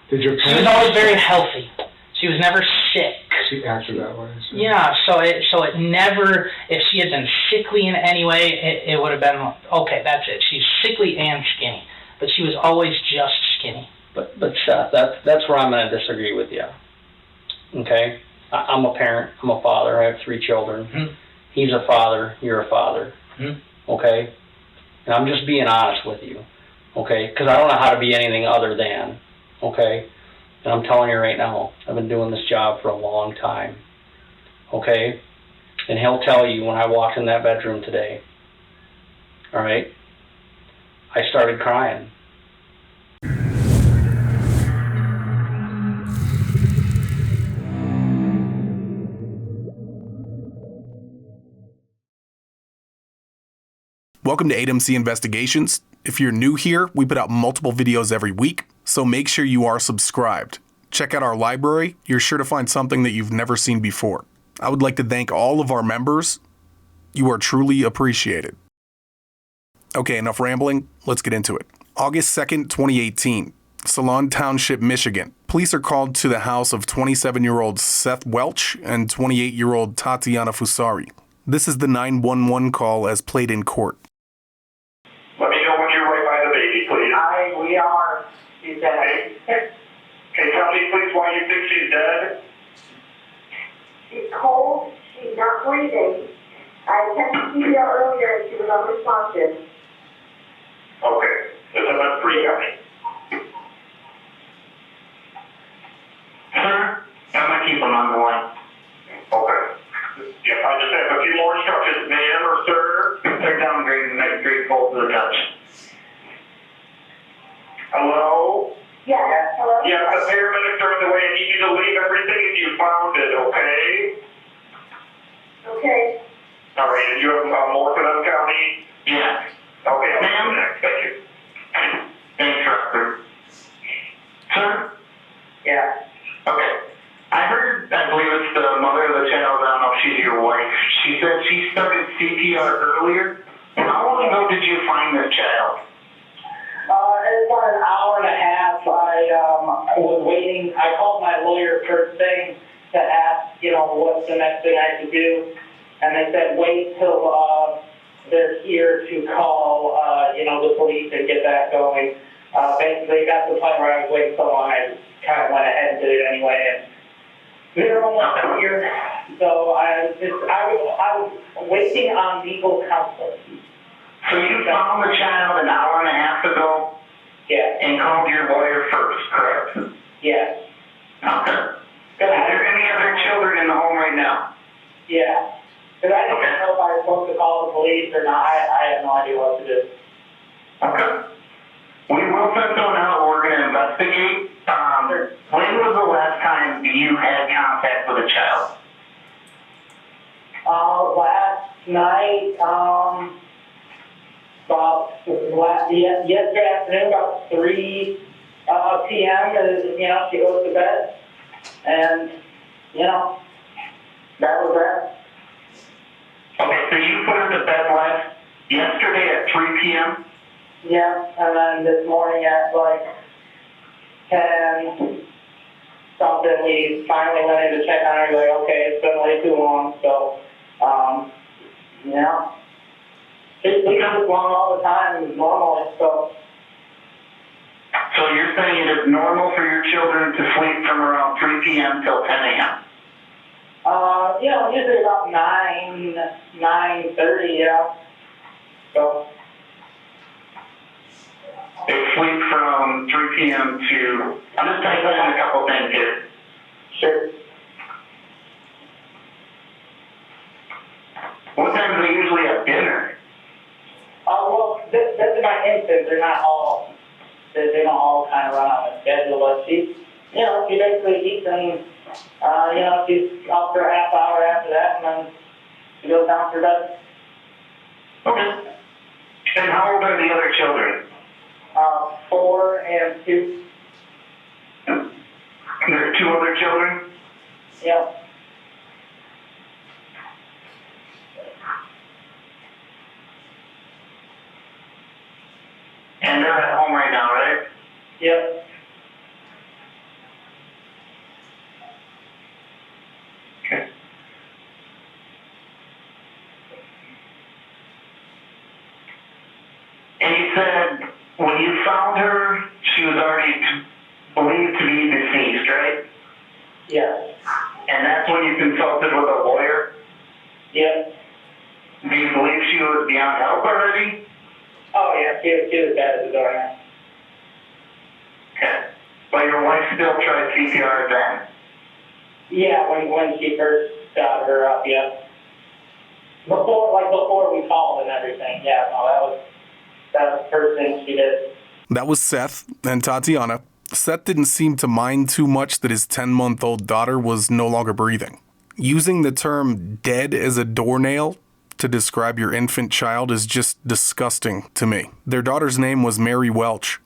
Did your She was always very healthy. She was never sick. She acted that way. So. Yeah, so it never, if she had been sickly in any way, it would have been, okay, that's it. She's sickly and skinny. But she was always just skinny. But Seth, that's where I'm going to disagree with you. Okay? I'm a parent. I'm a father. I have 3 children. Mm-hmm. He's a father. You're a father. Mm-hmm. Okay? And I'm just being honest with you. Okay? Because I don't know how to be anything other than. Okay? And I'm telling you right now, I've been doing this job for a long time. Okay? And he'll tell you when I walked in that bedroom today. All right? I started crying. Welcome to 8MC Investigations. If you're new here, we put out multiple videos every week, so make sure you are subscribed. Check out our library. You're sure to find something that you've never seen before. I would like to thank all of our members. You are truly appreciated. Okay, enough rambling. Let's get into it. August 2nd, 2018, Solon Township, Michigan. Police are called to the house of 27-year-old Seth Welch and 28-year-old Tatiana Fusari. This is the 911 call as played in court. Let me know when you're right by the baby, please. We are. She's dead. Okay, tell me please why you think she's dead. She's cold. She's not breathing. I attempted to see her earlier and she was unresponsive. Okay, this is not free coming. Sir, I'm going to keep him on the line. Okay. Yep, I just have a few more instructions, ma'am or sir. They're downgrading the next grade full to the touch. Hello? Yes. Hello? Yeah, the paramedics are on the way. I need you to leave everything if you found it, okay? Okay. All right, and you have Morphingham County? Yeah. Okay, Ma'am? thank you. Thanks, Robert. Sir? Yeah. Okay. I believe it's the mother of the child. I don't know if she's your wife. She said she started CPR earlier. How long ago did you find this child? It's about an hour and a half. I was waiting. I called my lawyer first thing to ask, what's the next thing I could do. And they said, wait till they're here to call, the police and get that going. Basically, got to the point where I was waiting so long, I just kind of went ahead and did it anyway. And they're almost here. So I was waiting on legal counsel. So you found the child an hour and a half ago? Yeah. And called your lawyer first, correct? Yes. Okay. Is there any other children in the home right now? Yeah. Because I didn't know if I was supposed to call the police or not. I have no idea what to do. Okay. We will send someone out. We're going to investigate. When was the last time you had contact with a child? Last night, yesterday afternoon, about 3 p.m., she goes to bed. And, that was that. Okay, so you put her to bed yesterday at 3 p.m.? Yeah, and then this morning at 10 something, we finally went in to check on her. Like, okay, it's been way too long. So, she sleeps this long all the time normally. So you're saying it is normal for your children to sleep from around 3 p.m. till 10 a.m.? Usually about 9:30, yeah. So they sleep from 3 p.m. to... I'm just typing in a couple things here. Sure. What time do they usually have dinner? Well, this is my infant. They're not all... They don't all kind of run on a schedule, but she basically eats and, she's up for a half hour after that, and then she goes down for bed. Okay. And how old are the other children? 4 and 2. There are 2 other children? Yeah. And they're at home right now, right? Yep. said when you found her, she was already believed to be deceased, right? Yes. And that's when you consulted with a lawyer? Yep. Do you believe she was beyond help already? Oh, yeah, she was dead at the door now. Okay. But your wife still tried CPR then? Yeah, when she first got her up, yeah. Before we called and everything, yeah, no, that was the first thing she did. That was Seth and Tatiana. Seth didn't seem to mind too much that his 10-month-old daughter was no longer breathing. Using the term dead as a doornail to describe your infant child is just disgusting to me. Their daughter's name was Mary Welch.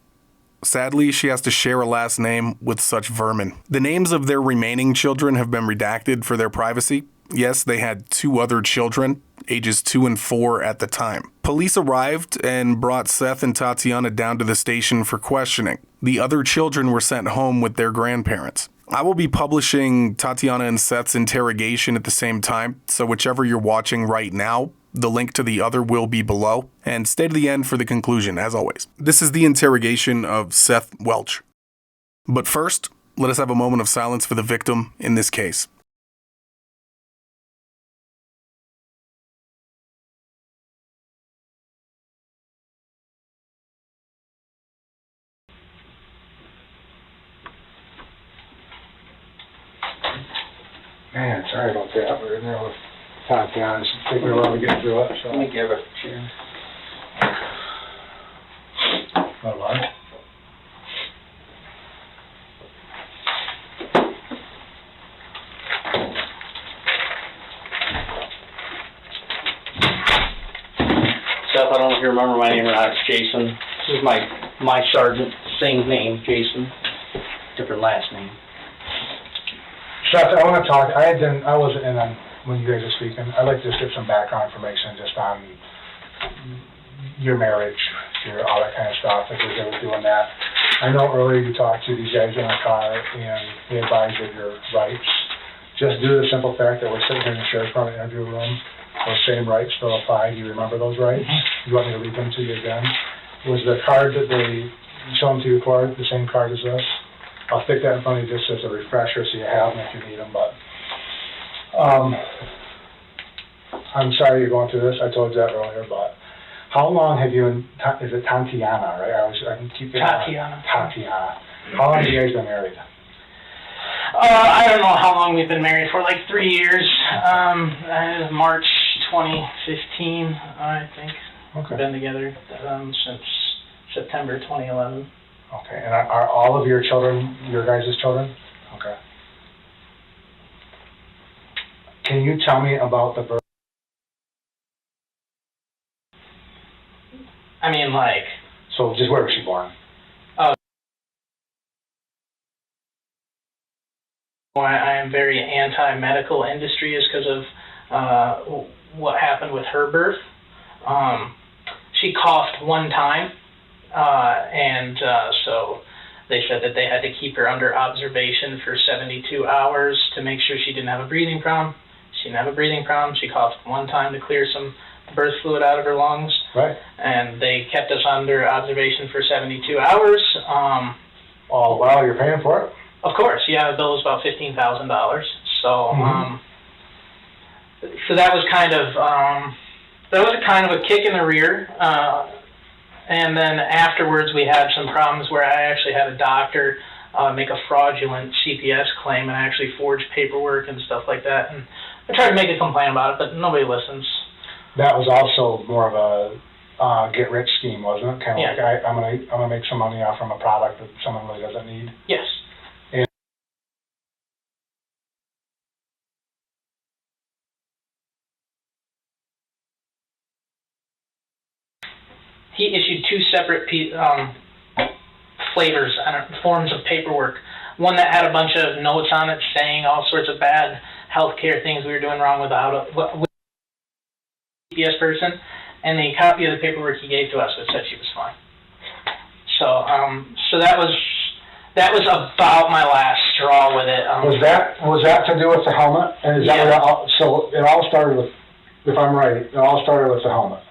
Sadly, she has to share a last name with such vermin. The names of their remaining children have been redacted for their privacy. Yes, they had 2 other children, ages 2 and 4 at the time. Police arrived and brought Seth and Tatiana down to the station for questioning. The other children were sent home with their grandparents. I will be publishing Tatiana and Seth's interrogation at the same time, so whichever you're watching right now, the link to the other will be below. And stay to the end for the conclusion, as always. This is the interrogation of Seth Welch. But first, let us have a moment of silence for the victim in this case. Man, sorry about that. We're in there with Tatiana. It's taking a while to get through it, so. Let me give it to you. All right. Seth, I don't know if you remember my name or not. It's Jason. This is my sergeant. Same name, Jason. Different last name. Seth, I want to talk. I wasn't in on when you guys were speaking. I'd like to just get some background information just on your marriage, all that kind of stuff, if you're ever doing that. I know earlier you talked to these guys in a car and they advised of your rights. Just due to the simple fact that we're sitting here in the sheriff's department interview room, those same rights still apply. Do you remember those rights? You want me to read them to you again? Was the card that they showed to you for the same card as this? I'll stick that in front of you just as a refresher so you have them if you need them, but I'm sorry you're going through this. I told you that earlier, but how long have you, is it Tatiana, right? I can keep getting Tatiana. Tatiana. How long have you guys been married? I don't know how long we've been married for, like 3 years. March 2015, I think. Okay. We've been together since September 2011. Okay, and are all of your children your guys' children? Okay. Can you tell me about the birth? I mean, like... So just where was she born? I am very anti-medical industry is because of what happened with her birth. She coughed one time, so they said that they had to keep her under observation for 72 hours to make sure she didn't have a breathing problem. She didn't have a breathing problem. She coughed one time to clear some birth fluid out of her lungs. Right. And they kept us under observation for 72 hours. Oh, wow, you're paying for it? Of course, yeah, the bill was about $15,000. So, so that was kind of a kick in the rear. And then afterwards, we had some problems where I actually had a doctor make a fraudulent CPS claim, and I actually forged paperwork and stuff like that. And I tried to make a complaint about it, but nobody listens. That was also more of a get-rich scheme, wasn't it? Kind of like I'm gonna make some money off from a product that someone really doesn't need. Yes. He issued 2 separate flavors, forms of paperwork. One that had a bunch of notes on it saying all sorts of bad healthcare things we were doing wrong with a CPS person, and the copy of the paperwork he gave to us that said she was fine. So that was about my last straw with it. Was that to do with the helmet? And is that so it all started with, if I'm right, it all started with the helmet?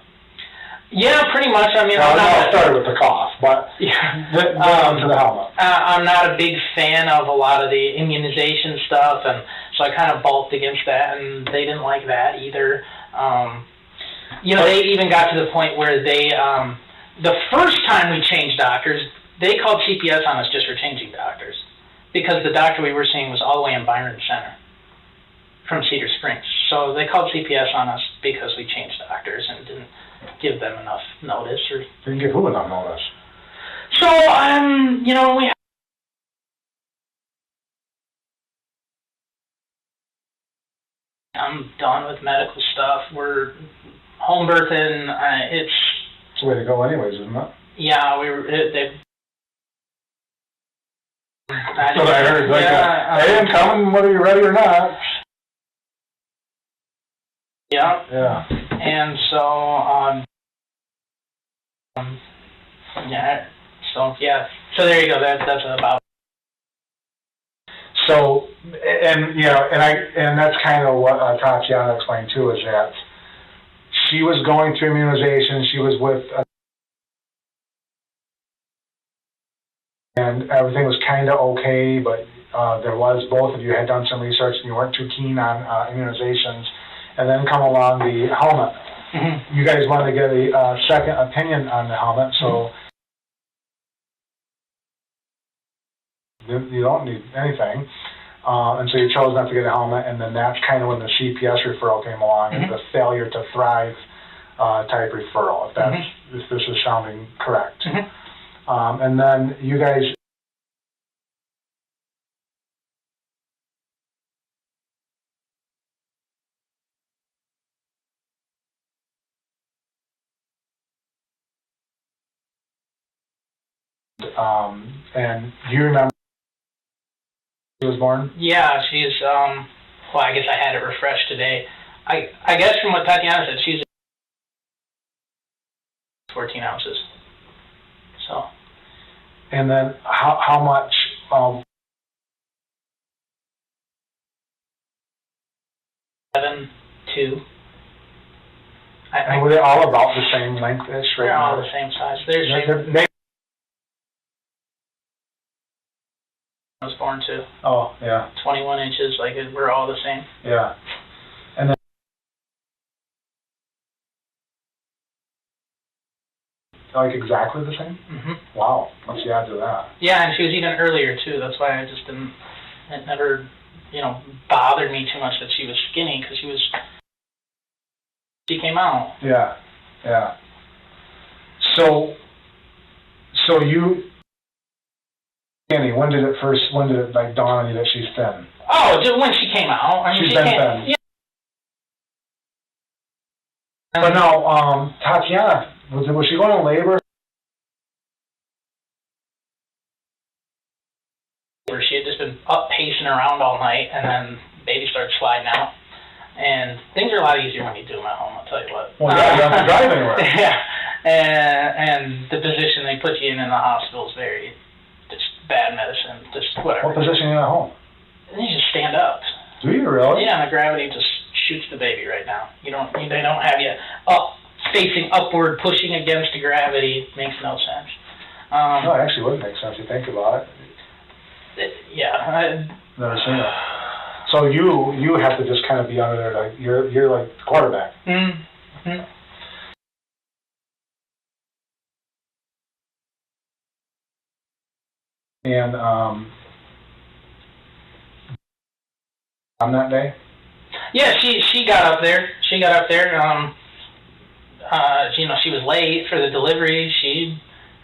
Yeah, pretty much. I mean, Well, I'm it all not. started with the cough, but Yeah. then to the helmet. I'm not a big fan of a lot of the immunization stuff, and so I kind of balked against that, and they didn't like that either. They even got to the point where they, the first time we changed doctors, they called CPS on us just for changing doctors, because the doctor we were seeing was all the way in Byron Center from Cedar Springs. So they called CPS on us because we changed doctors and didn't give them enough notice. Or Didn't give who enough notice? so, we. I'm done with medical stuff. We're home birthing. It's It's the way to go anyways, isn't it? yeah. They. That's what I heard. Like, Yeah, hey, I'm coming whether you're ready or not. yeah. Yeah. And so, yeah. So there you go. That's about. So, and that's kind of what Tatiana explained too, is that she was going through immunization. She was with, and everything was kind of okay, but there was, both of you had done some research and you weren't too keen on immunizations. And then come along the helmet. Mm-hmm. You guys wanted to get a second opinion on the helmet, so you don't need anything. And so you chose not to get a helmet, and then that's kind of when the CPS referral came along, and the failure to thrive type referral, if that's, if this is sounding correct. And then you guys, and do you remember she was born? Yeah, she's well, I guess I had it refreshed today. I guess from what Tatiana said, she's 14 ounces. So. And then how much? 7'2". And were they all about the same length-ish? They're all the same size. They I was born to oh, yeah, 21 inches. Like we're all the same. yeah. And then, like, exactly the same? Mm-hmm. Wow, what's the odds of that? Yeah, and she was even earlier too. That's why I just didn't. It never, bothered me too much that she was skinny, because she came out. Yeah, yeah. So you, Annie, when did it like dawn on you that she's thin? Oh, just when she came out. I mean, She's she been came. thin. Yeah. But now, Tatiana, was she going to labor? Where she had just been up pacing around all night, and then baby started sliding out. And things are a lot easier when you do them at home, I'll tell you what. Well, yeah, you don't have to drive anywhere. Yeah. And the position they put you in the hospital is very, just bad medicine, just whatever. What position are you at home? And you just stand up. Do you really? Yeah, and the gravity just shoots the baby right now. They don't have you up, facing upward, pushing against the gravity. It makes no sense. No, it actually would make sense if you think about it. Yeah. Never seen it. So you have to just kind of be under there, like you're like the quarterback. Mm-hmm. And on that day? Yeah, she got up there. She was late for the delivery. She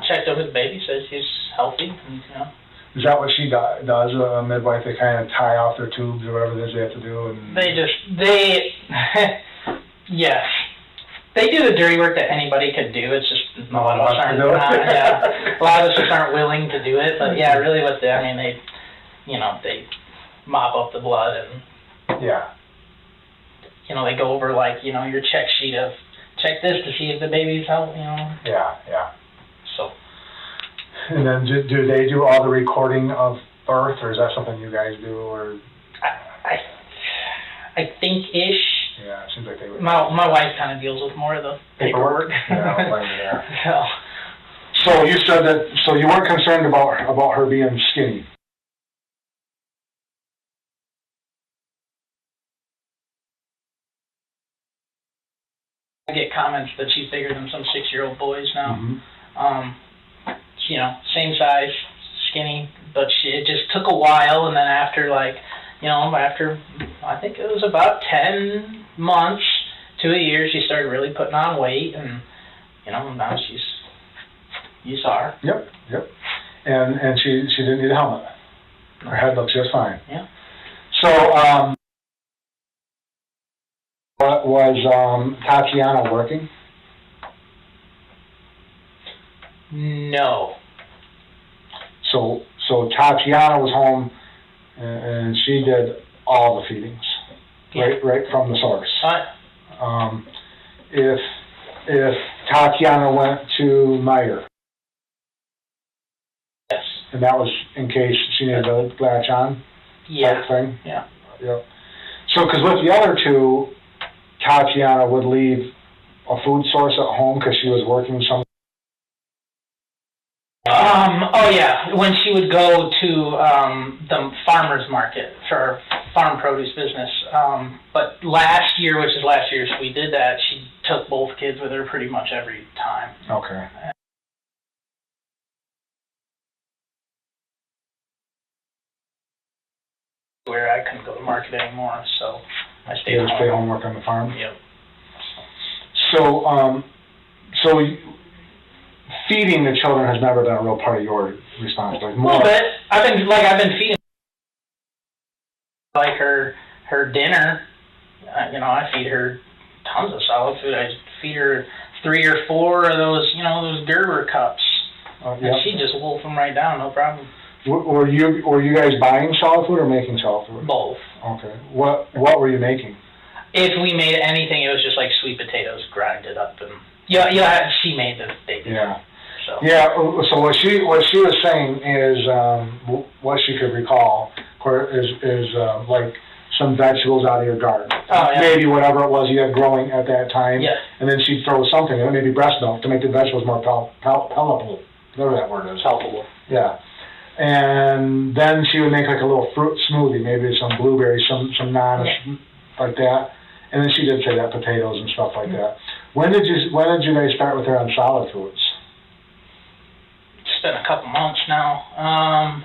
checked over the baby, said she's healthy. And, Is that what she does? A midwife, they kind of tie off their tubes or whatever it is they have to do, and yes, they do the dirty work that anybody could do. It's just a lot of us aren't. A lot of us just aren't willing to do it. But yeah, really, they mop up the blood and yeah. They go over your check sheet of check this to see if the baby's healthy. Yeah. So. And then do they do all the recording of birth, or is that something you guys do, or? I think-ish. Yeah, it seems like they would. My wife kind of deals with more of the paperwork. Yeah, I don't blame you there. So, So you said that, so you weren't concerned about her being skinny? I get comments that she's bigger than some 6-year-old boys now. Mm-hmm. You know, same size, skinny, but it just took a while, and then after after I think it was about 10 months to a year, she started really putting on weight, and now you saw her. Yep. And she didn't need a helmet. Her head looks just fine. Yeah. So, was Tatiana working? No. So Tatiana was home, and she did all the feedings, right from the source. If Tatiana went to Meyer, yes, and that was in case she needed to latch on, type thing. Yeah. Yep. So, because with the other two, Tatiana would leave a food source at home because she was working some. Oh yeah, when she would go to the farmer's market for farm produce business. But last year, we did that. She took both kids with her pretty much every time. Okay. Where I couldn't go to market anymore, so I stayed You home. stay home, work on the farm. Yep. So feeding the children has never been a real part of your responsibility. A little bit. I've been feeding like her dinner. I feed her tons of solid food. I feed her 3 or 4 of those Gerber cups, Yep. and she just wolf them right down, no problem. Were you guys buying solid food or making solid food? Both. Okay. What were you making? If we made anything, it was just like sweet potatoes grinded up, and she made the baby. Yeah. So. Yeah. So what she was saying is what she could recall is like some vegetables out of your garden. Oh, yeah. Maybe whatever it was you had growing at that time. Yeah. And then she'd throw something in it, maybe breast milk, to make the vegetables more palatable. Whatever that word is. Palatable. Yeah. And then she would make like a little fruit smoothie, maybe some blueberries, some bananas, like that. And then she did say that, potatoes and stuff like that. When did you guys start with her on solid foods? It's been a couple months now.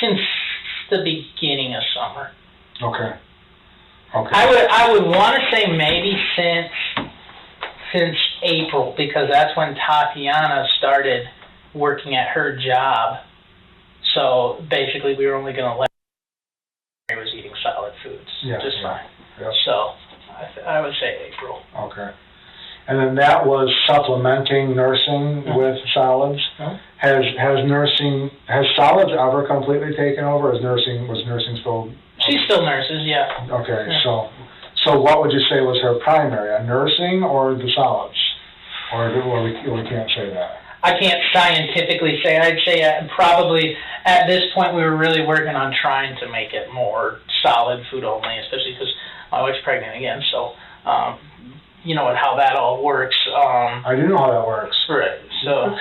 Since the beginning of summer. Okay. I would want to say maybe since April, because that's when Tatiana started working at her job. So basically, we were only going to let her was eating solid foods just fine. Yep. So I would say April. Okay. And then that was supplementing nursing with solids. Has solids ever completely taken over? Was nursing still? She still nurses, yeah. Okay, Yeah. so what would you say was her primary, nursing or the solids? Or we can't say that? I can't scientifically say. I'd say probably at this point we were really working on trying to make it more solid food only, especially because my wife's pregnant again. So, you know how that all works. I do know how that works. Right. So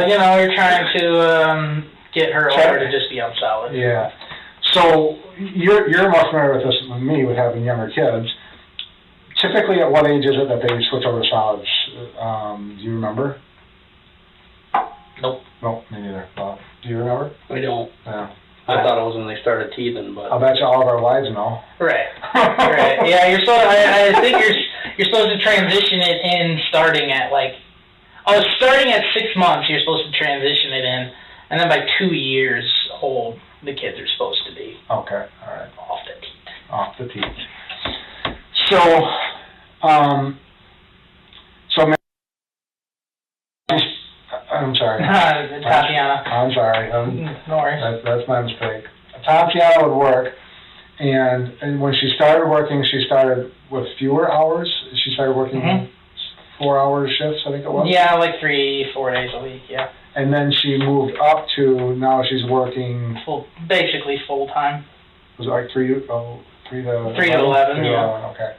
you're trying to get her over to just be on solid. Yeah. So you're more familiar with this than me, with having younger kids. Typically, at what age is it that they switch over to solids? Do you remember? Nope. Nope, me neither. Bob, do you remember? I don't. Yeah. I thought it was when they started teething, but I'll bet you all of our wives know. Right. Right. Yeah, you're supposed. I think you're supposed to transition it in starting at starting at 6 months. You're supposed to transition it in, and then by 2 years old, the kids are supposed to be Okay. All right. off the teat. Off the teeth. So, I'm sorry. Tatiana. I'm sorry. No worries. That's my mistake. Tatiana would work, and when she started working, she started with fewer hours. She started working 4-hour shifts, I think it was. Yeah, like 3-4 days a week. Yeah. And then she moved up to now she's working Basically full time. Was it like 3 to 11? 3 to 11, 3 to yeah. 11, okay.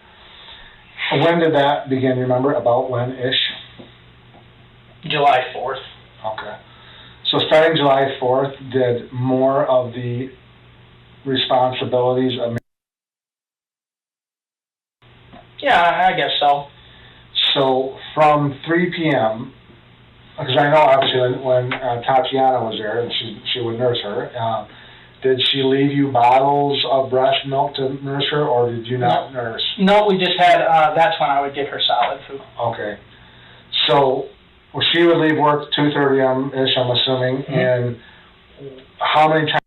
When did that begin, you remember, about when-ish? July 4th. Okay. So starting July 4th, did more of the responsibilities of... Yeah, I guess so. So from 3 p.m., because I know obviously when Tatiana was there and she would nurse her, did she leave you bottles of breast milk to nurse her, or did you not nurse? No, we just had, that's when I would give her solid food. Okay. So well, she would leave work 2:30 ish, I'm assuming, and how many times?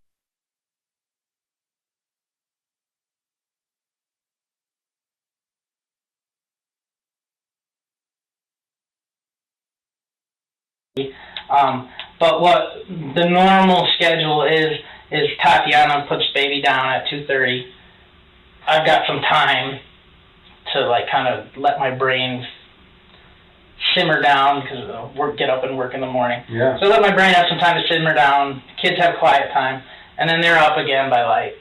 But what the normal schedule is Tatiana puts baby down at 2:30. I've got some time to like kind of let my brain simmer down because get up and work in the morning. Yeah. So let my brain have some time to simmer down. Kids have quiet time, and then they're up again by like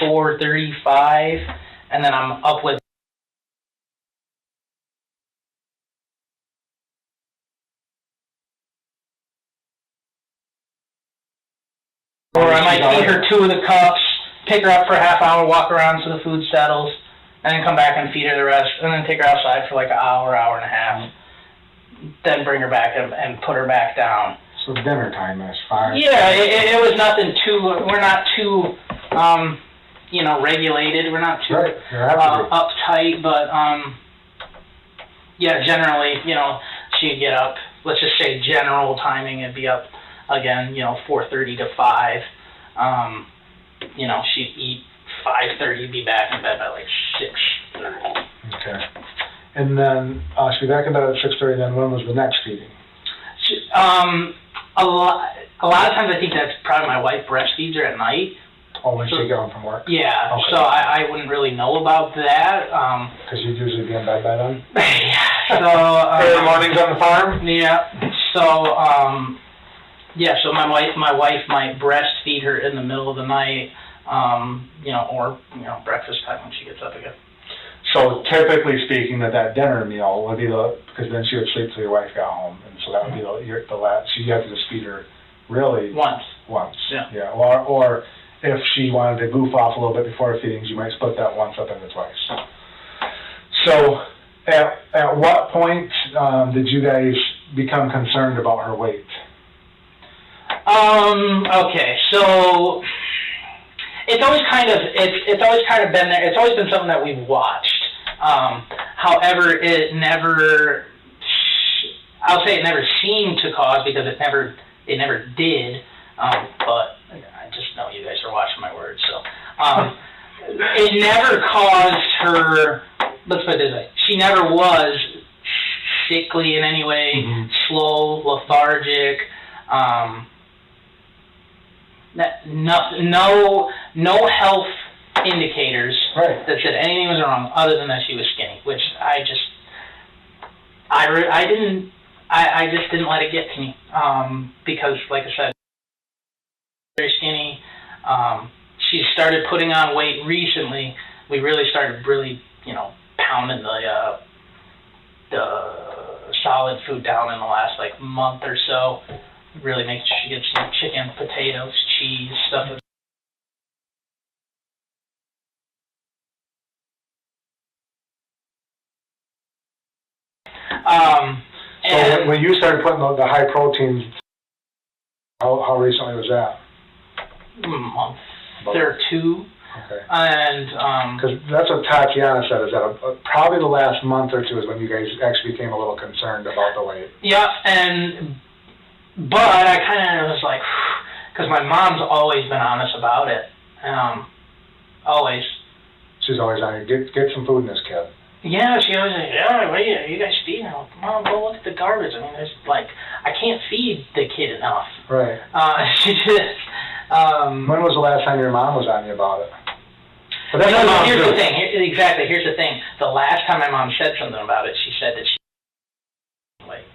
4:35, and then I'm up with. Or I might feed her 2 of the cups, pick her up for a half hour, walk around so the food settles, and then come back and feed her the rest, and then take her outside for like an hour, hour and a half. Then bring her back and put her back down. So dinner time is 5. Yeah, it was nothing too, we're not too, regulated. We're not too uptight, but, yeah, generally, she'd get up, let's just say general timing, it'd be up again, 4:30 to 5. She'd eat 5:30, be back in bed by like 6:30. Okay. And then she'd be back in bed at 6:30. Then when was the next feeding? A lot of times I think that's probably my wife breastfeeds her at night. Oh, when she'd get home from work? Yeah. Okay. So I wouldn't really know about that. Because you'd usually be in bed by then. Yeah. So early mornings on the farm. Yeah. So so my wife might breastfeed her in the middle of the night, or breakfast time when she gets up again. So typically speaking, that dinner meal would be because then she would sleep till your wife got home, and so that would be the last. So you have to just feed her really once. Yeah. Yeah. Or if she wanted to goof off a little bit before feedings, you might split that once up into twice. So at what point did you guys become concerned about her weight? Okay, so it's always kind of been there. It's always been something that we've watched. However, it never seemed to cause, because it never did. But I just know you guys are watching my words, so it never caused her. Let's put it this way: she never was sickly in any way, slow, lethargic. No health indicators that said anything was wrong, other than that she was skinny, which I just didn't let it get to me, because like I said, very skinny. She started putting on weight recently. We really started pounding the solid food down in the last like month or so. Really make sure she gets chicken, potatoes, cheese, stuff like that. So when you started putting the high proteins, how recently was that? A month or 2. Okay. And because that's what Tatiana said, is that probably the last month or 2 is when you guys actually became a little concerned about the weight. Yeah, but I kind of was like, because my mom's always been honest about it. Always. She's always on it. Get some food in this kid. Yeah, she always like, what are you guys feeding? I'm like, Mom, go look at the garbage. I mean, there's like, I can't feed the kid enough. Right. She just. When was the last time your mom was on you about it? But that's here's the thing. Here's the thing. The last time my mom said something about it, she said that she.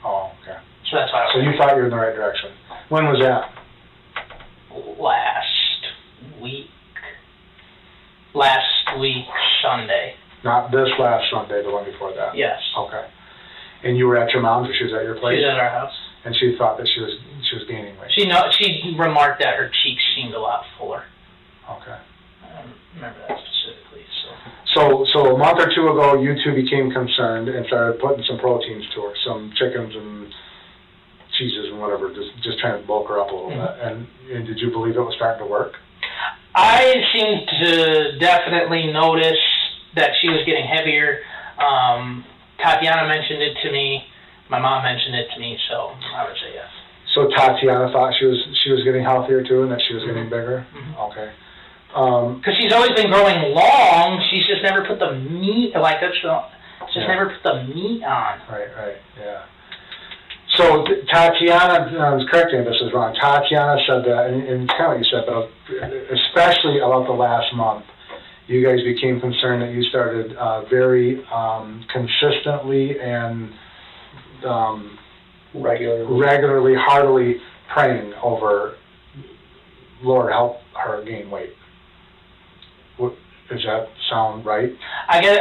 Oh, okay. So that's why. So you thought you were in the right direction. When was that? Last week. last week, Sunday. Not this last Sunday, the one before that? Yes. Okay. And you were at your mom's, or she was at your place? She was at our house. And she thought that she was gaining weight? She remarked that her cheeks seemed a lot fuller. Okay. I don't remember that specifically, so. So a month or two ago, you two became concerned and started putting some proteins to her, some chickens and cheeses and whatever, just trying to bulk her up a little bit. And did you believe it was starting to work? I seemed to definitely notice that she was getting heavier. Tatiana mentioned it to me. My mom mentioned it to me, so I would say yes. So Tatiana thought she was getting healthier too, and that she was getting bigger? Okay. Because she's always been growing long, she's just never put the meat, never put the meat on. Right, yeah. So Tatiana, correct me if this is wrong, Tatiana said that, and it's kind of what you said, but especially about the last month, you guys became concerned that you started very consistently and regularly, heartily praying over, Lord, help her gain weight. Does that sound right? I don't,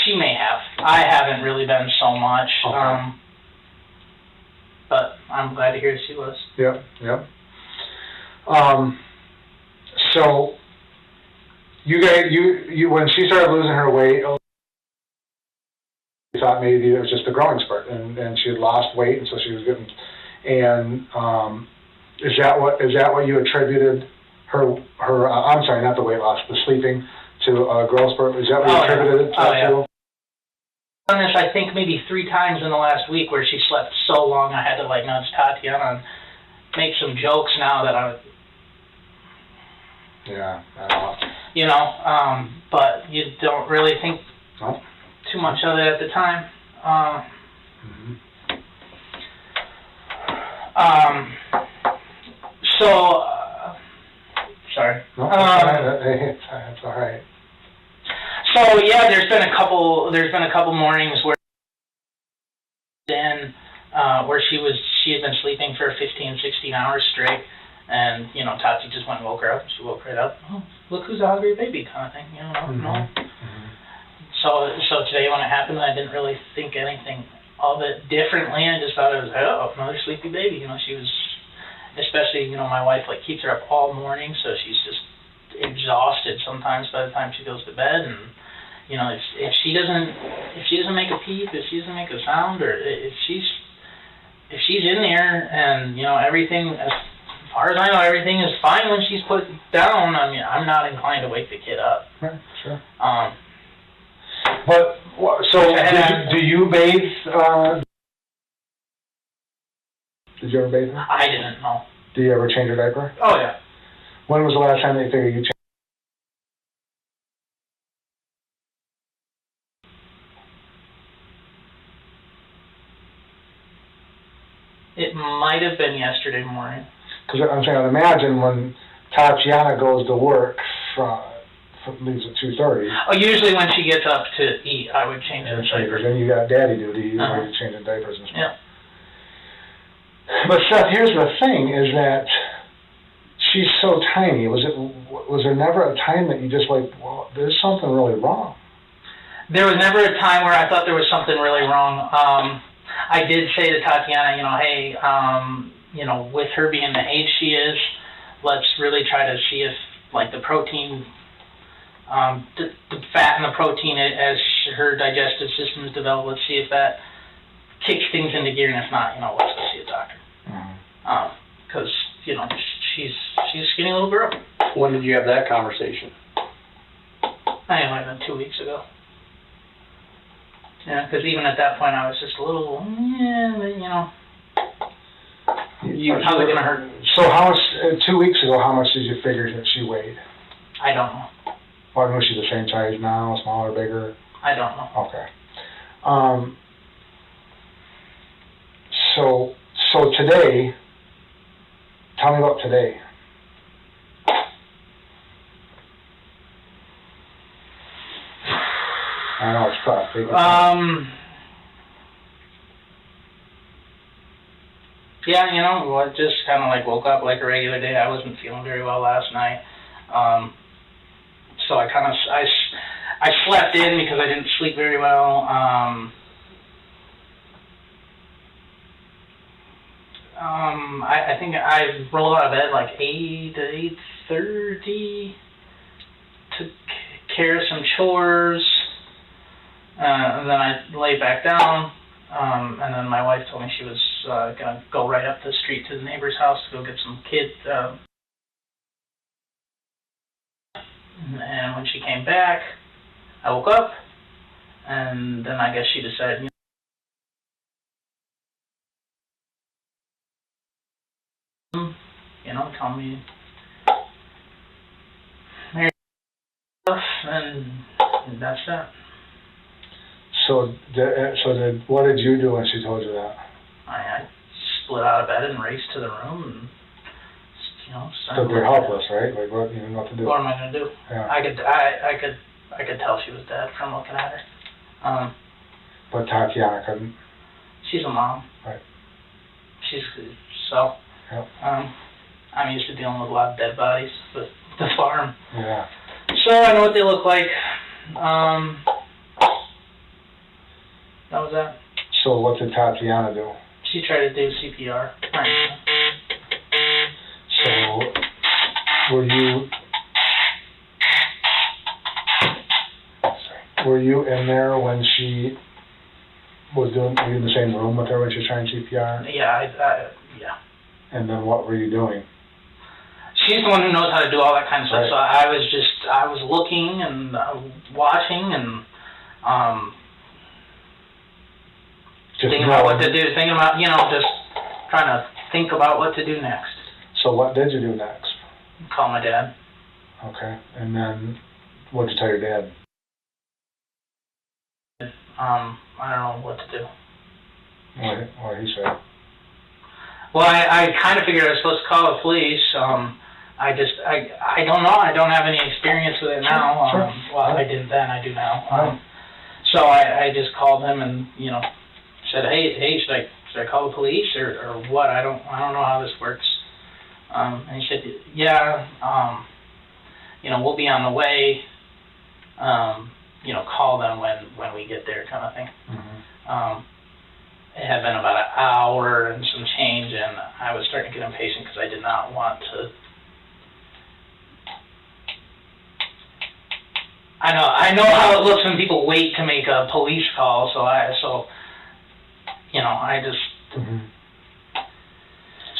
she may have. I haven't really been so much. Okay. But I'm glad to hear she was. Yep. So you guys, you when she started losing her weight, you thought maybe it was just a growing spurt, and she had lost weight, and so she was getting. And is that what you attributed her? I'm sorry, not the weight loss, the sleeping, to a growth spurt. Is that what you attributed it to? Yeah. Done this, I think, maybe 3 times in the last week, where she slept so long I had to nudge Tatiana and make some jokes now that I. Yeah, I don't know. But you don't really think too much of it at the time. Sorry. No, that's all right. So yeah, there's been a couple mornings where she had been sleeping for 15, 16 hours straight, and Tati just went and woke her up. She woke right up. Oh, look who's a hungry baby, kind of thing, So today when it happened, I didn't really think anything of it differently. I just thought it was another sleepy baby. She was, especially my wife keeps her up all morning, so she's just exhausted sometimes by the time she goes to bed. And if she doesn't make a peep, if she doesn't make a sound, or if she's in there and everything, as far as I know, everything is fine when she's put down. I mean, I'm not inclined to wake the kid up. Right, sure. But so do you bathe? Did you ever bathe her? I didn't know. Do you ever change her diaper? Oh yeah. When was the last time that you figured you changed? It might have been yesterday morning. Because I'm saying, I'd imagine when Tatiana goes to work leaves at 2:30. Oh, usually when she gets up to eat, I would change her diapers. Then you got daddy duty, where you're changing diapers and stuff. Yeah. But Seth, here's the thing: is that she's so tiny. Was there never a time that you just well, there's something really wrong? There was never a time where I thought there was something really wrong. I did say to Tatiana, hey, with her being the age she is, let's really try to see if the protein, the fat and the protein as her digestive systems develop, let's see if that kicks things into gear, and if not, let's go see a doctor. Because, she's a skinny little girl. When did you have that conversation? I think it might have been 2 weeks ago. Yeah, because even at that point I was just a little, how's it going to hurt? So how much, 2 weeks ago, how much did you figure that she weighed? I don't know. Or was she the same size now, smaller, bigger? I don't know. Okay. So today, tell me about today. I know it's tough. Yeah, you know, I just kind of like woke up like a regular day. I wasn't feeling very well last night. So I kind of, I slept in because I didn't sleep very well. I think I rolled out of bed like 8 to 8:30, took care of some chores, and then I laid back down, and then my wife told me she was gonna go right up the street to the neighbor's house to go get some kids, and when she came back, I woke up, and then I guess she decided, tell me Mary Welch, and that's that. So what did you do when she told you that? I split out of bed and raced to the room and, So you're helpless, right? Like, what, you didn't know what to do. What am I gonna do? Yeah. I could tell she was dead from looking at her. But Tatiana couldn't. She's a mom. Right. So. Yep. I'm used to dealing with a lot of dead bodies with the farm. Yeah. So I know what they look like. That was that. So what did Tatiana do? She tried to do CPR. So were you in there when she was were you in the same room with her when she was trying CPR? Yeah, yeah. And then what were you doing? She's the one who knows how to do all that kind of stuff. Right. So I was looking and watching and thinking about what to do, thinking about, just trying to think about what to do next. So what did you do next? Call my dad. Okay, and then what did you tell your dad? I don't know what to do. What did he say? Well, I kind of figured I was supposed to call the police. I don't know. I don't have any experience with it now. Sure. Well, I didn't then. I do now. So I just called him and said, hey, should I call the police or what? I don't know how this works. And he said, yeah, we'll be on the way. Call them when we get there, kind of thing. Mm-hmm. It had been about an hour and some change, and I was starting to get impatient because I did not want to. I know how it looks when people wait to make a police call, so I just. Mm-hmm.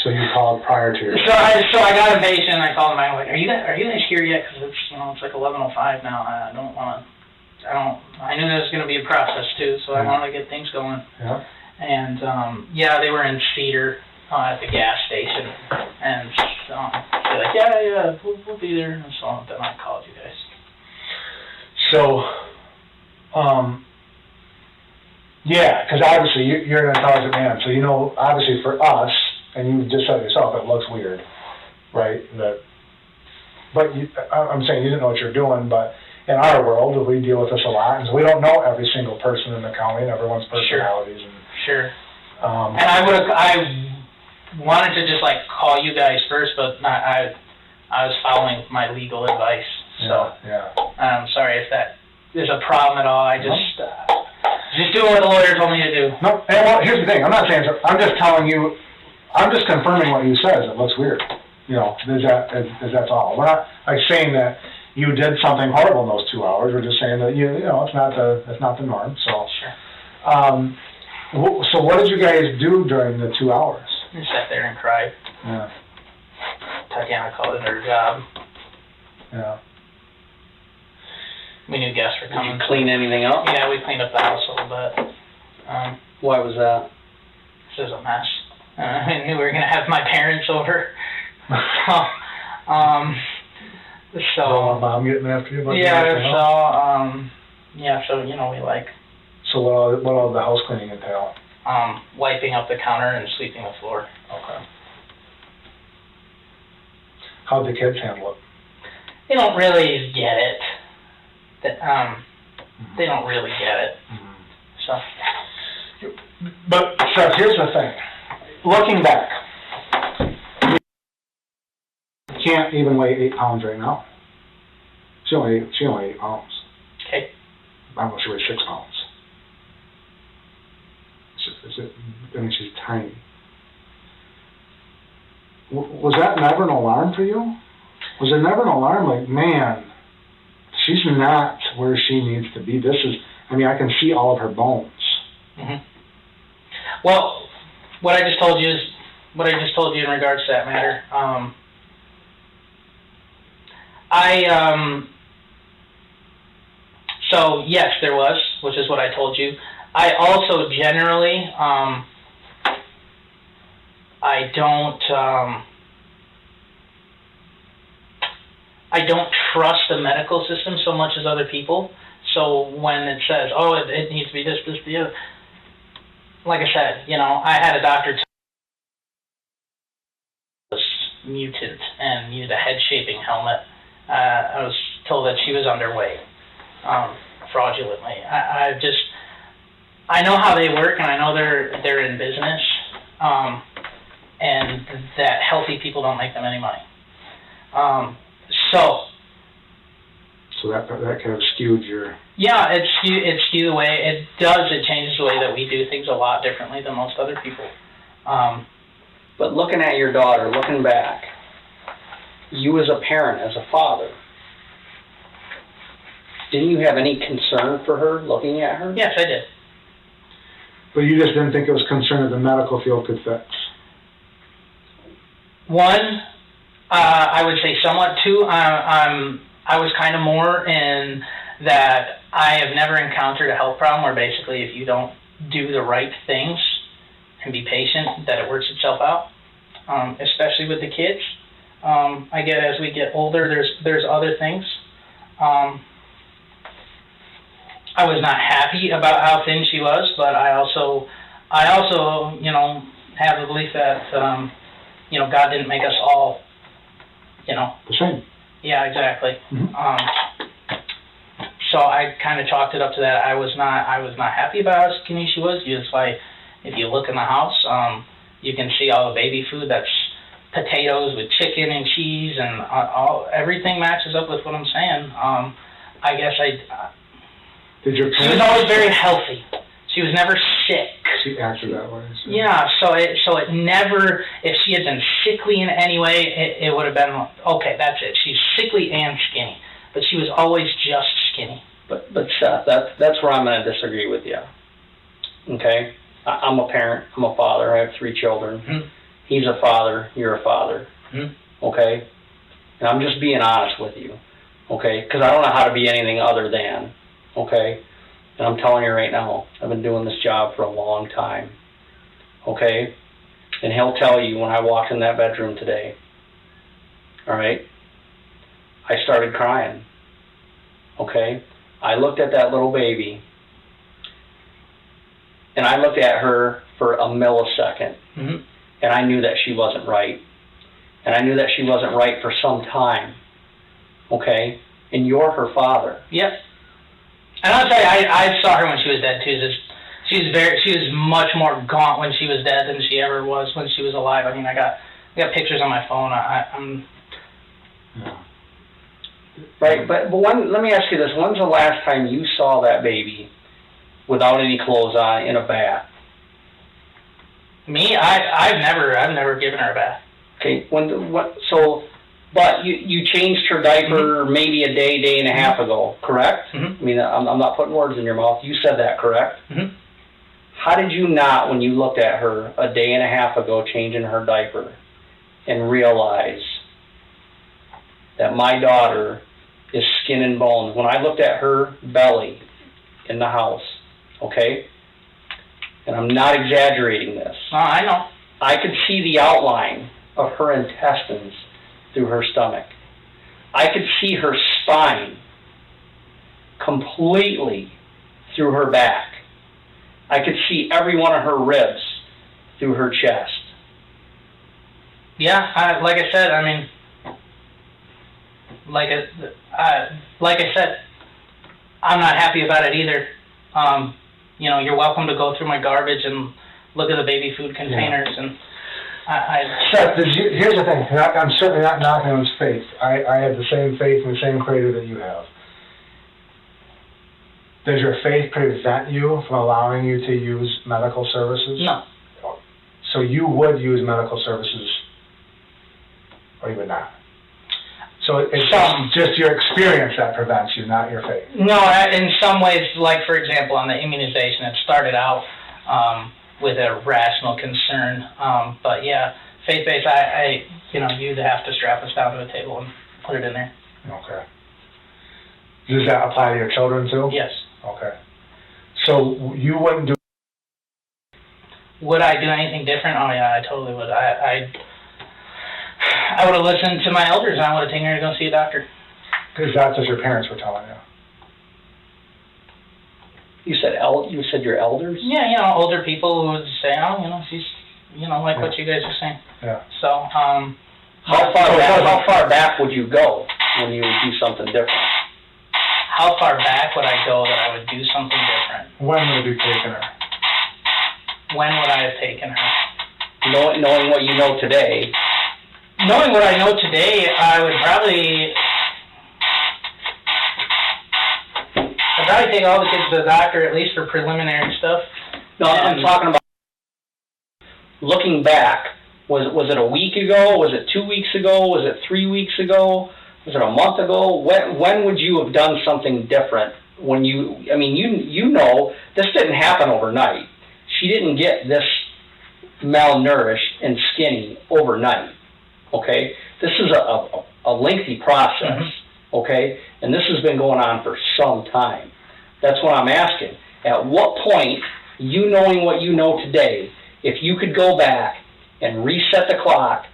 So you called prior to your. So I got impatient. I called them. I'm like, are you guys here yet? Because it's like 11:05 now. I knew there was going to be a process too, so I wanted to get things going. Yeah. And they were in Cedar at the gas station, and they're like, yeah, we'll be there. And so then I called you guys. So, because obviously you're an intelligent man, so obviously for us, and you just said it yourself, it looks weird, right? But I'm saying you didn't know what you're doing, but in our world, we deal with this a lot, and so we don't know every single person in the county and everyone's personalities. Sure. And I wanted to just call you guys first, but I was following my legal advice. So yeah. I'm sorry if that is a problem at all. I just doing what the lawyer told me to do. No, and well, here's the thing. I'm not saying. I'm just telling you. I'm just confirming what you said. It looks weird. That's all. We're not saying that you did something horrible in those 2 hours. We're just saying that it's not the norm. So. Sure. So what did you guys do during the 2 hours? We sat there and cried. Yeah. Tatiana called it her job. Yeah. We knew guests were coming. Did you clean anything up? Yeah, we cleaned up the house a little bit. Why was that? It was a mess. I knew we were going to have my parents over. So Mom getting after you about we So what all the house cleaning entail? wiping up the counter and sweeping the floor. Okay. How'd the kids handle it? They don't really get it. They don't really get it. So. But Seth, here's the thing. looking back, can't even weigh 8 pounds right now. She only ate 8 pounds. Okay. I don't know, she weighs 6 pounds. I mean, she's tiny. Was that never an alarm for you? Was there never an alarm like, man, she's not where she needs to be? This is, I mean, I can see all of her bones. Mm-hmm. Well, what I just told you in regards to that matter. So yes, there was, which is what I told you. I also generally, I don't trust the medical system so much as other people. So when it says, oh, it needs to be this, the other, like I said, you know, I had a doctor tell me was mutant and needed a head-shaping helmet. I was told that she was underweight, fraudulently. I know how they work, and I know they're in business, and that healthy people don't make them any money. So that kind of skewed your... Yeah, it skewed the way, it changes the way that we do things a lot differently than most other people. But looking at your daughter, looking back, you as a parent, as a father, didn't you have any concern for her, looking at her? Yes, I did. But you just didn't think it was concern that the medical field could fix? One, I would say somewhat. Two, I was kind of more in that I have never encountered a health problem where basically if you don't do the right things and be patient, that it works itself out, especially with the kids. I get as we get older, there's other things. I was not happy about how thin she was, but I also, you know, have the belief that, you know, God didn't make us all, you know. The same. Yeah, exactly. Mm-hmm. So I kind of chalked it up to that. I was not happy about how skinny she was. Just like, if you look in the house, you can see all the baby food that's potatoes with chicken and cheese, and everything matches up with what I'm saying. I guess Did your she was always very healthy. She was never sick. She acted that way. So. Yeah, so it never, if she had been sickly in any way, it would have been, okay, that's it. She's sickly and skinny. But she was always just skinny. But Seth, that's where I'm going to disagree with you. Okay? I'm a parent. I'm a father. I have 3 children. Mm-hmm. He's a father. You're a father. Mm-hmm. Okay? And I'm just being honest with you. Okay? Because I don't know how to be anything other than. Okay? And I'm telling you right now, I've been doing this job for a long time. Okay? And he'll tell you when I walked in that bedroom today. All right? I started crying. Okay? I looked at that little baby, and I looked at her for a millisecond, Mm-hmm. and I knew that she wasn't right. And I knew that she wasn't right for some time. Okay? And you're her father. Yep. And I'll tell you, I saw her when she was dead too. She was much more gaunt when she was dead than she ever was when she was alive. I mean, I got pictures on my phone. I'm. Yeah. Right, but let me ask you this. When's the last time you saw that baby without any clothes on in a bath? Me? I've never given her a bath. Okay, but you changed her diaper Mm-hmm. maybe a day and a half ago, correct? Mm-hmm. I mean, I'm not putting words in your mouth. You said that, correct? Mm-hmm. How did you not, when you looked at her a day and a half ago changing her diaper, and realize that my daughter is skin and bones? When I looked at her belly in the house, okay, and I'm not exaggerating this. I know. I could see the outline of her intestines through her stomach. I could see her spine completely through her back. I could see every one of her ribs through her chest. Yeah, like I said, I mean, like I said, I'm not happy about it either. You know, you're welcome to go through my garbage and look at the baby food containers, and Seth, here's the thing, and I'm certainly not knocking on his faith. I have the same faith in the same creator that you have. Does your faith prevent you from allowing you to use medical services? No. So you would use medical services, or you would not? So it's just your experience that prevents you, not your faith? No, in some ways, like for example, on the immunization, it started out with a rational concern, but yeah, faith-based, you'd have to strap us down to a table and put it in there. Okay. Does that apply to your children too? Yes. Okay. So you wouldn't do... Would I do anything different? Oh yeah, I totally would. I would have listened to my elders, and I would have taken her to go see a doctor. Because that's what your parents were telling you. You said your elders? Yeah, older people who would say, oh, she's, like what you guys are saying. Yeah. So, how far back would you go when you would do something different? How far back would I go that I would do something different? When would you have taken her? When would I have taken her? Knowing what you know today. Knowing what I know today, I would probably... I'd probably take all the kids to the doctor, at least for preliminary stuff. No, I'm talking about looking back. Was it a week ago? Was it 2 weeks ago? Was it 3 weeks ago? Was it a month ago? When would you have done something different? When you this didn't happen overnight. She didn't get this malnourished and skinny overnight. Okay, this is a lengthy process. Okay, and this has been going on for some time. That's what I'm asking. At what point, you knowing what you know today, if you could go back and reset the clock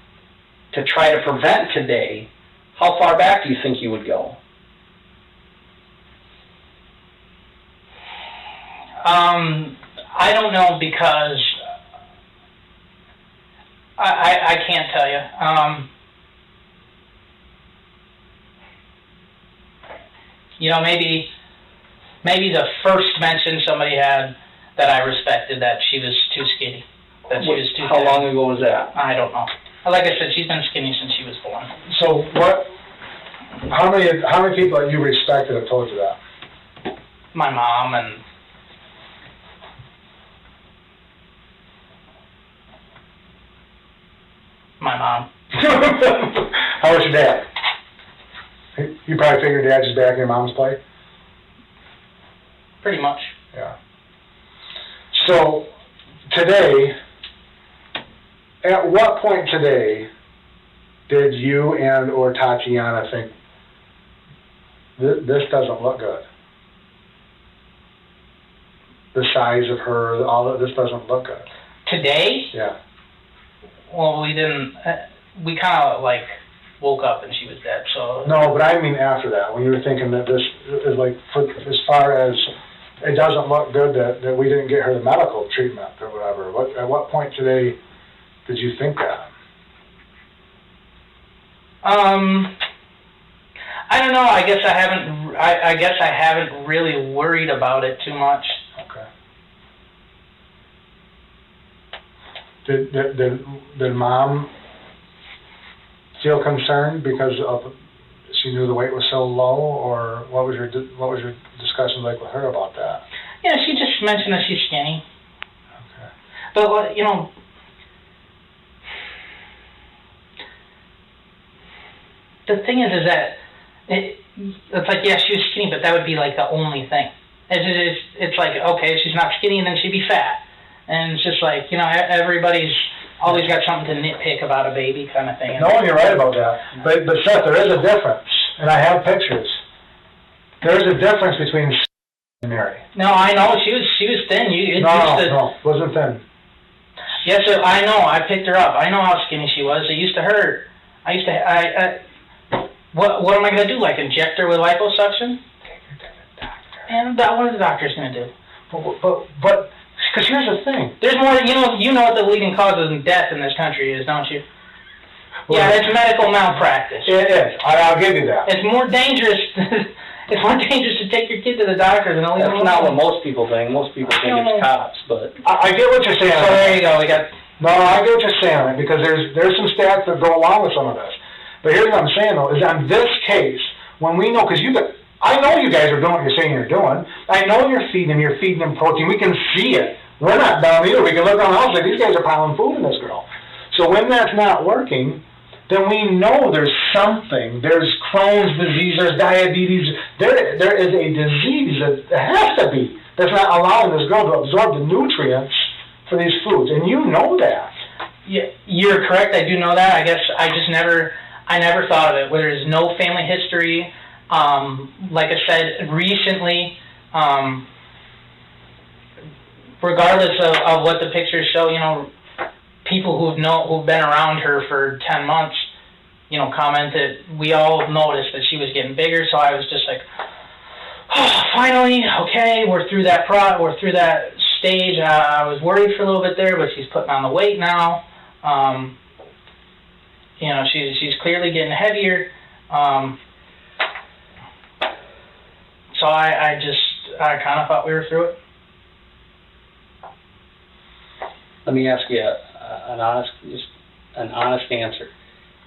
to try to prevent today, how far back do you think you would go? I don't know, because I can't tell you. Maybe the first mention somebody had that I respected, that she was too skinny, that she was too How thin. long ago was that? I don't know. Like I said, she's been skinny since she was born. So how many people that you respected have told you that? My mom and my mom. How was your dad? You probably figured your dad just back in your mom's plate? Pretty much. Yeah. So, today, at what point today did you and or Tatiana think, this doesn't look good? The size of her, all of this doesn't look good. Today? Yeah. Well, we didn't, we kind of woke up and she was dead, so. No, but I mean after that, when you were thinking that this is as far as it doesn't look good that we didn't get her the medical treatment or whatever. At what point today did you think that? I don't know. I guess I haven't really worried about it too much. Okay. Did Mom feel concerned because she knew the weight was so low, or what was your discussion like with her about that? Yeah, she just mentioned that she's skinny. Okay. But the thing is that it's like, yeah, she was skinny, but that would be the only thing. It's like, okay, she's not skinny, and then she'd be fat, and it's just everybody's always got something to nitpick about a baby kind of thing. No, you're right about that. But Seth, there is a difference, and I have pictures. There is a difference between and Mary. No, I know she was thin. No, wasn't thin. Yes, I know. I picked her up. I know how skinny she was. It used to hurt. What am I going to do? Inject her with liposuction? And what are the doctors going to do? But because here's the thing. There's more. You know what the leading causes of death in this country is, don't you? Well, yeah, it's medical malpractice. It is. I'll give you that. It's more dangerous. it's more dangerous to take your kid to the doctor than to leave them That's not what alone. most people think. Most people think it's cops, but I get what you're saying. So there you go, we got, No, I get what you're saying on it, because there's some stats that go along with some of this. But here's what I'm saying though, is on this case, when we know, because I know you guys are doing what you're saying you're doing. I know you're feeding them protein. We can see it. We're not dumb either. We can look around the house and say, these guys are piling food in this girl. So when that's not working, then we know there's something. There's Crohn's disease, there's diabetes. There is a disease that has to be that's not allowing this girl to absorb the nutrients for these foods. And you know that. yeah, you're correct, I do know that. I guess I never thought of it, where there's no family history. Like I said, recently, regardless of what the pictures show, you know, people who've been around her for 10 months, you know, commented, we all noticed that she was getting bigger, so I was just like, oh, finally, okay, we're through that stage. I was worried for a little bit there, but she's putting on the weight now. You know, she's clearly getting heavier. So I kind of thought we were through it. let me ask you an honest answer.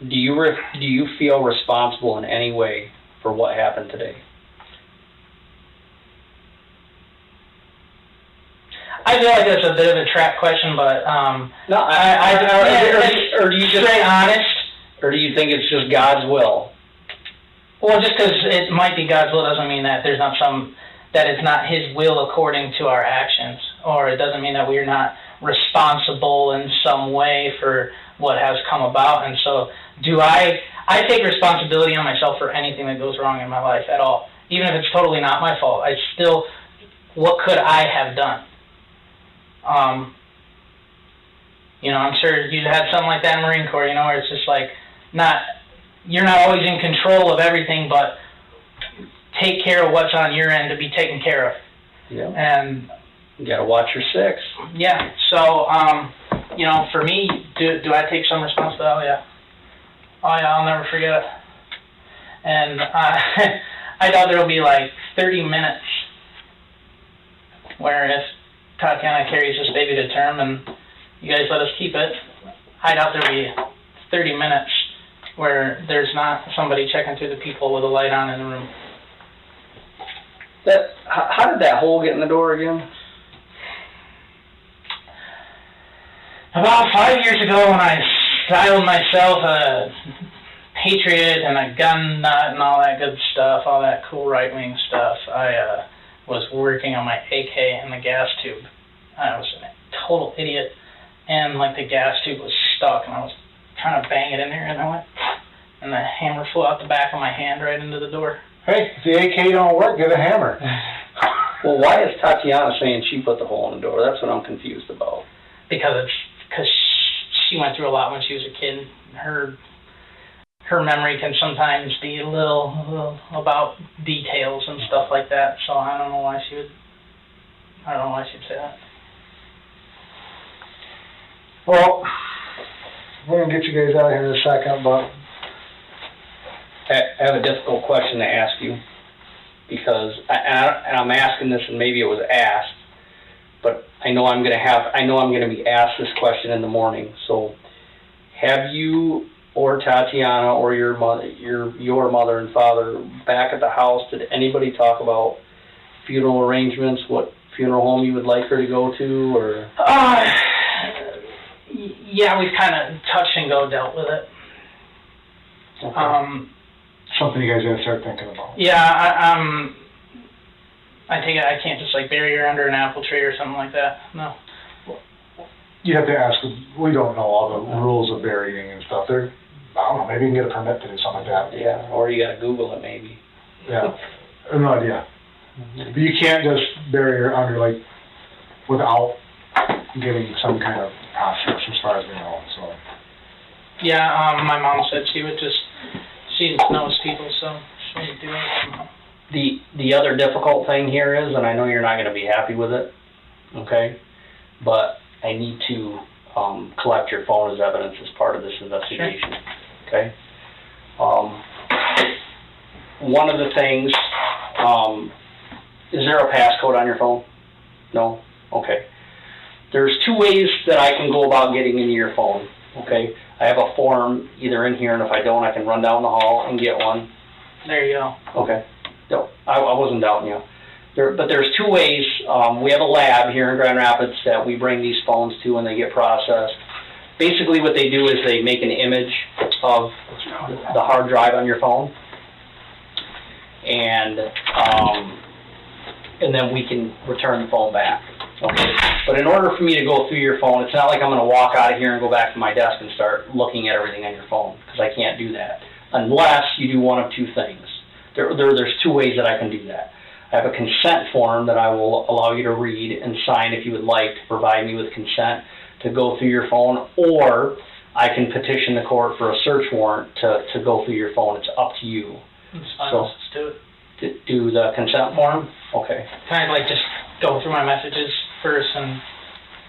Do you feel responsible in any way for what happened today? I feel like that's a bit of a trap question, but No, or do you just stay honest? Or do you think it's just God's will? Well, just because it might be God's will doesn't mean that that it's not His will according to our actions, or it doesn't mean that we're not responsible in some way for what has come about. And so, I take responsibility on myself for anything that goes wrong in my life at all, even if it's totally not my fault. What could I have done? You know, I'm sure you had something like that in Marine Corps, you know, where it's just like, you're not always in control of everything, but take care of what's on your end to be taken care of. Yeah. And You gotta watch your six. yeah, so, you know, for me, do I take some responsibility? Oh yeah, I'll never forget it. And I thought there'll be like 30 minutes where if Tatiana carries this baby to term and you guys let us keep it, I doubt there'll be 30 minutes where there's not somebody checking through the people with a light on in the room. How did that hole get in the door again? About 5 years ago, when I styled myself a patriot and a gun nut and all that good stuff, all that cool right-wing stuff, I was working on my AK in the gas tube. I was a total idiot, and like the gas tube was stuck, and I was trying to bang it in there, and I went, and the hammer flew out the back of my hand right into the door. Hey, if the AK don't work, get a hammer. Well, why is Tatiana saying she put the hole in the door? That's what I'm confused about. Because she went through a lot when she was a kid. Her memory can sometimes be a little about details and stuff like that. So I don't know why she'd say that. Well, we're going to get you guys out of here in a second, but I have a difficult question to ask you, because I'm asking this, and maybe it was asked, but I know I'm going to be asked this question in the morning. So, have you or Tatiana or your mother and father back at the house, did anybody talk about funeral arrangements, what funeral home you would like her to go to, or? Yeah, we've kind of touch and go dealt with it. okay. Something you guys got to start thinking about. Yeah, I think I can't just like bury her under an apple tree or something like that. No. You have to ask. We don't know all the rules of burying and stuff. I don't know. Maybe you can get a permit to do something like that. Yeah, or you got to Google it maybe. Yeah. I have no idea. But you can't just bury her under without getting some kind of process, as far as we know. So. Yeah, my mom said she knows people, so she would do it. The other difficult thing here is, and I know you're not going to be happy with it, okay, but I need to collect your phone as evidence as part of this investigation, okay? One of the things Is there a passcode on your phone? No? Okay. There's two ways that I can go about getting into your phone, okay? I have a form either in here, and if I don't, I can run down the hall and get one. There you go. Okay. No, I wasn't doubting you. But there's two ways. We have a lab here in Grand Rapids that we bring these phones to and they get processed. Basically what they do is they make an image of the hard drive on your phone, and then we can return the phone back. Okay. But in order for me to go through your phone, it's not like I'm going to walk out of here and go back to my desk and start looking at everything on your phone, because I can't do that unless you do one of two things. There's two ways that I can do that. I have a consent form that I will allow you to read and sign if you would like to provide me with consent to go through your phone, or I can petition the court for a search warrant to go through your phone. It's up to you. It's fine, So- let's do it. Do the consent form? Okay. Kind of like just go through my messages first and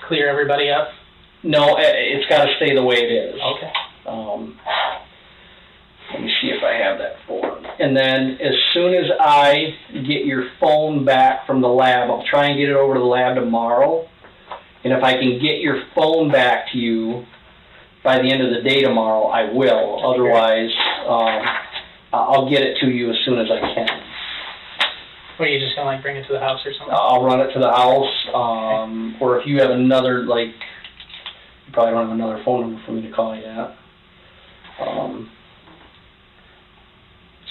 clear everybody up? No, it's got to stay the way it is. Okay. Let me see if I have that form. And then as soon as I get your phone back from the lab, I'll try and get it over to the lab tomorrow. And if I can get your phone back to you by the end of the day tomorrow, I will. Otherwise, I'll get it to you as soon as I can. What, are you just gonna like bring it to the house or something? I'll run it to the house, or if you have another, like, you probably don't have another phone number for me to call you at.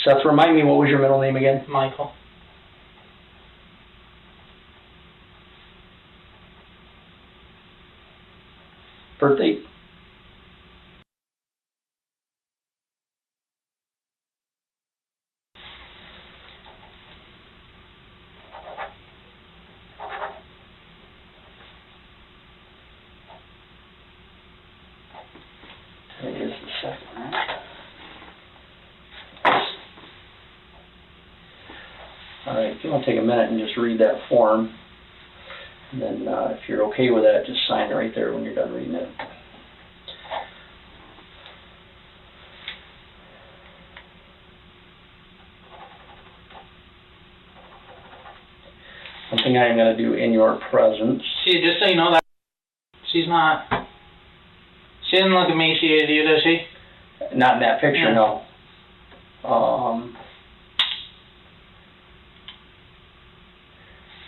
Seth, remind me, what was your middle name again? Michael. Birthday? It is the second, right? All right, if you want to take a minute and just read that form, and then if you're okay with that, just sign it right there when you're done reading it. Something I am going to do in your presence. See, just so you know that she's not, she doesn't look emaciated to you, does she? Not in that picture, Yeah. no.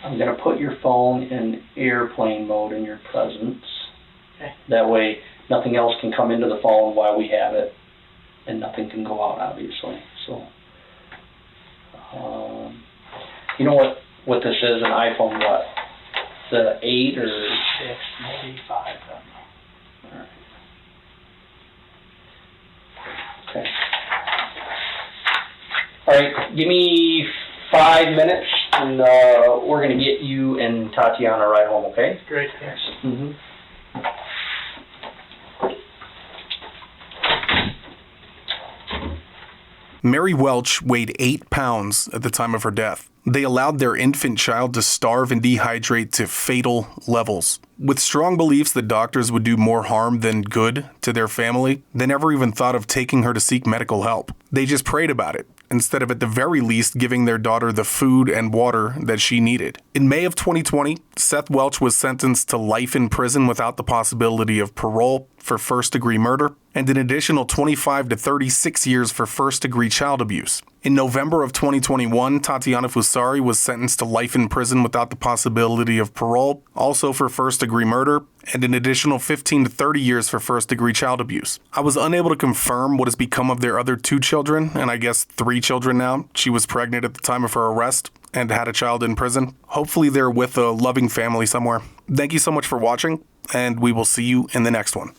I'm going to put your phone in airplane mode in your presence. Okay. That way, nothing else can come into the phone while we have it, and nothing can go out, obviously. So, you know what this is? An iPhone, what? The 8 or 6, maybe 5, I don't know. Alright. Okay. Alright, give me 5 minutes, and we're going to get you and Tatiana right home, okay? Great, yes. Mm-hmm. Mary Welch weighed 8 pounds at the time of her death. They allowed their infant child to starve and dehydrate to fatal levels. With strong beliefs that doctors would do more harm than good to their family, they never even thought of taking her to seek medical help. They just prayed about it, instead of at the very least giving their daughter the food and water that she needed. In May of 2020, Seth Welch was sentenced to life in prison without the possibility of parole for first-degree murder, and an additional 25 to 36 years for first-degree child abuse. In November of 2021, Tatiana Fusari was sentenced to life in prison without the possibility of parole, also for first-degree murder, and an additional 15 to 30 years for first-degree child abuse. I was unable to confirm what has become of their other 2 children, and I guess 3 children now. She was pregnant at the time of her arrest and had a child in prison. Hopefully they're with a loving family somewhere. Thank you so much for watching, and we will see you in the next one.